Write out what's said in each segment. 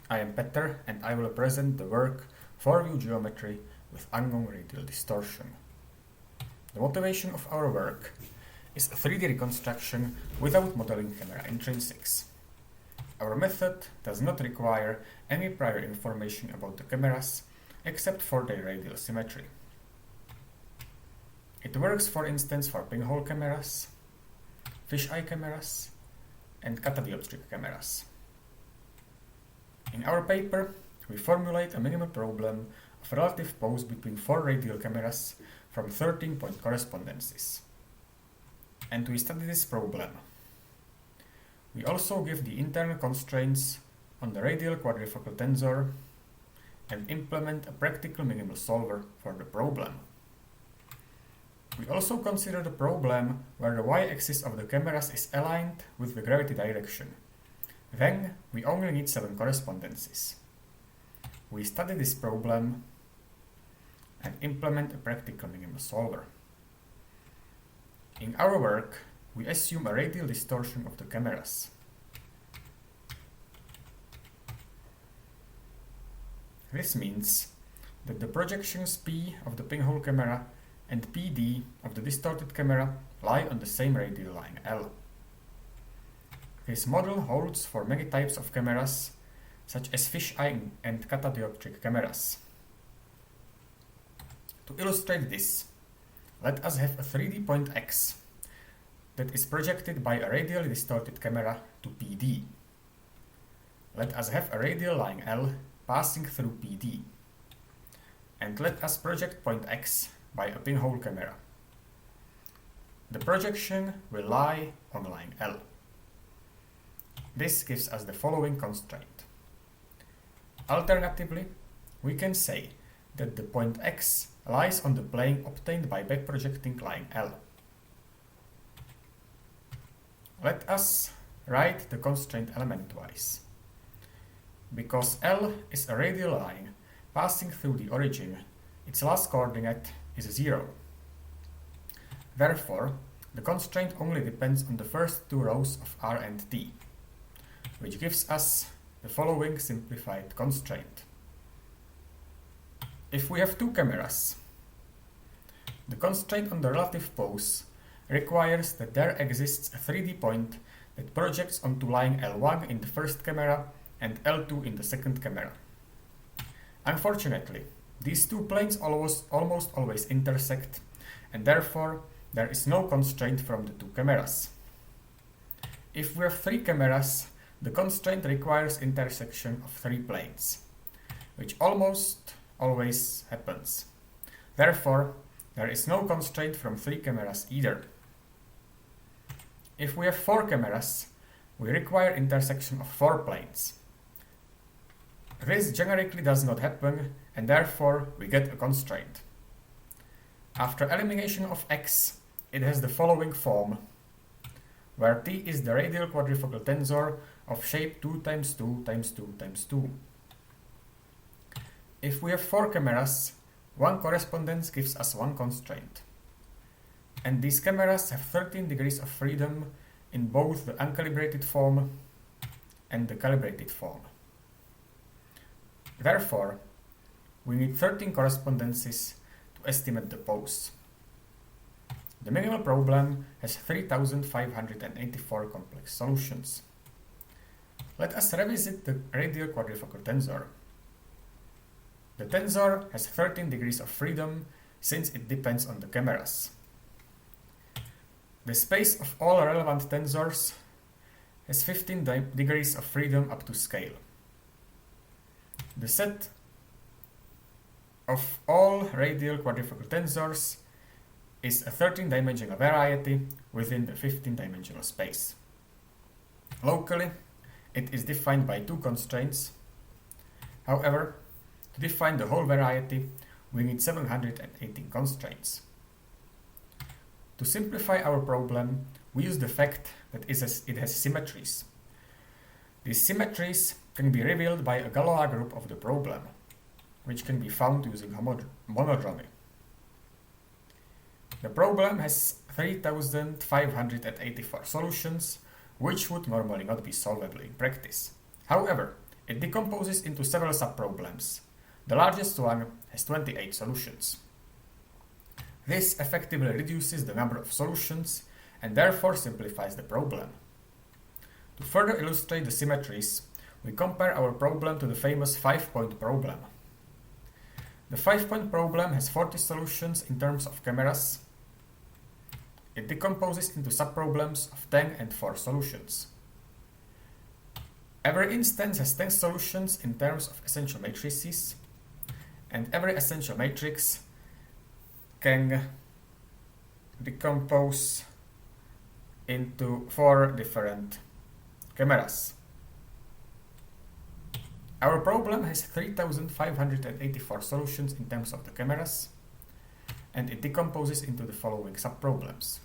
I am Petter and I will present the work 4-view geometry with unknown radial distortion. The motivation of our work is a 3D reconstruction without modeling camera intrinsics. Our method does not require any prior information about the cameras except for their radial symmetry. It works for instance for pinhole cameras, fisheye cameras, and catadioptric cameras. In our paper, we formulate a minimal problem of relative pose between 4 radial cameras from 13-point correspondences. And we study this problem. We also give the internal constraints on the radial quadrifocal tensor and implement a practical minimal solver for the problem. We also consider the problem where the y-axis of the cameras is aligned with the gravity direction. Then we only need 7 correspondences. We study this problem and implement a practical minimal solver. In our work, we assume a radial distortion of the cameras. This means that the projections P of the pinhole camera and PD of the distorted camera lie on the same radial line L. This model holds for many types of cameras, such as fisheye and catadioptric cameras. To illustrate this, let us have a 3D point X that is projected by a radially distorted camera to PD. Let us have a radial line L passing through PD. And let us project point X by a pinhole camera. The projection will lie on line L. This gives us the following constraint. Alternatively, we can say that the point X lies on the plane obtained by backprojecting line L. Let us write the constraint element-wise. Because L is a radial line passing through the origin, its last coordinate is 0. Therefore, the constraint only depends on the first 2 rows of R and T, which gives us the following simplified constraint. If we have 2 cameras, the constraint on the relative pose requires that there exists a 3D point that projects onto line L1 in the first camera and L2 in the second camera. Unfortunately, these 2 planes almost always intersect, and therefore there is no constraint from the 2 cameras. If we have 3 cameras, the constraint requires intersection of 3 planes, which almost always happens. Therefore, there is no constraint from 3 cameras either. If we have 4 cameras, we require intersection of 4 planes. This generically does not happen, and therefore we get a constraint. After elimination of X, it has the following form, where T is the radial quadrifocal tensor of shape 2 times 2 times 2 times 2. If we have 4 cameras, 1 correspondence gives us 1 constraint. And these cameras have 13 degrees of freedom in both the uncalibrated form and the calibrated form. Therefore, we need 13 correspondences to estimate the pose. The minimal problem has 3584 complex solutions. Let us revisit the radial quadrifocal tensor. The tensor has 13 degrees of freedom since it depends on the cameras. The space of all relevant tensors has 15 degrees of freedom up to scale. The set of all radial quadrifocal tensors is a 13-dimensional variety within the 15-dimensional space. Locally, it is defined by 2 constraints. However, to define the whole variety, we need 718 constraints. To simplify our problem, we use the fact that it has symmetries. These symmetries can be revealed by a Galois group of the problem, which can be found using monodromy. The problem has 3584 solutions, which would normally not be solvable in practice. However, It decomposes into several subproblems. The largest one has 28 solutions. This effectively reduces the number of solutions and therefore simplifies the problem. To further illustrate the symmetries, we compare our problem to the famous 5-point problem. The 5-point problem has 40 solutions in terms of cameras. It decomposes into subproblems of 10 and 4 solutions. Every instance has 10 solutions in terms of essential matrices, and every essential matrix can decompose into 4 different cameras. Our problem has 3,584 solutions in terms of the cameras, and it decomposes into the following subproblems.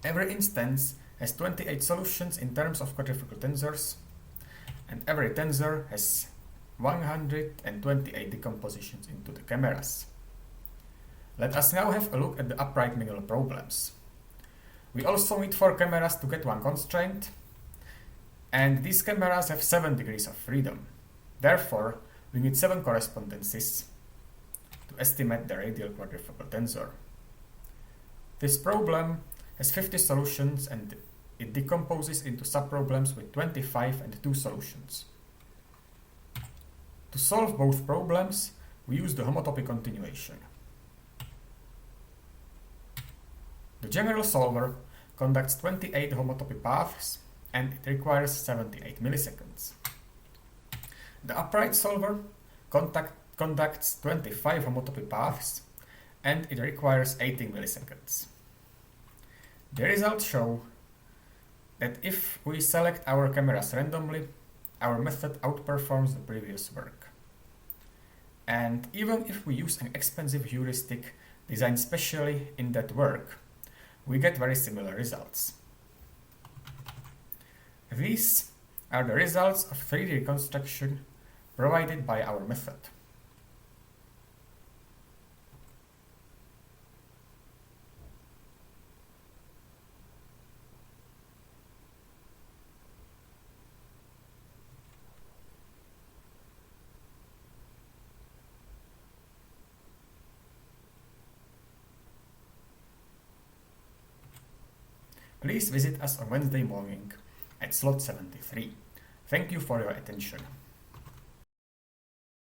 Every instance has 28 solutions in terms of quadrifocal tensors, and every tensor has 128 decompositions into the cameras. Let us now have a look at the upright minimal problems. We also need 4 cameras to get one constraint, and these cameras have 7 degrees of freedom. Therefore, we need 7 correspondences to estimate the radial quadrifocal tensor. This problem has 50 solutions and it decomposes into subproblems with 25 and 2 solutions. To solve both problems, we use the homotopy continuation. The general solver conducts 28 homotopy paths and it requires 78 milliseconds. The upright solver conducts 25 homotopy paths and it requires 18 milliseconds. The results show that if we select our cameras randomly, our method outperforms the previous work. And even if we use an expensive heuristic designed specially in that work, we get very similar results. These are the results of 3D reconstruction provided by our method. Please visit us on Wednesday morning at slot 73. Thank you for your attention.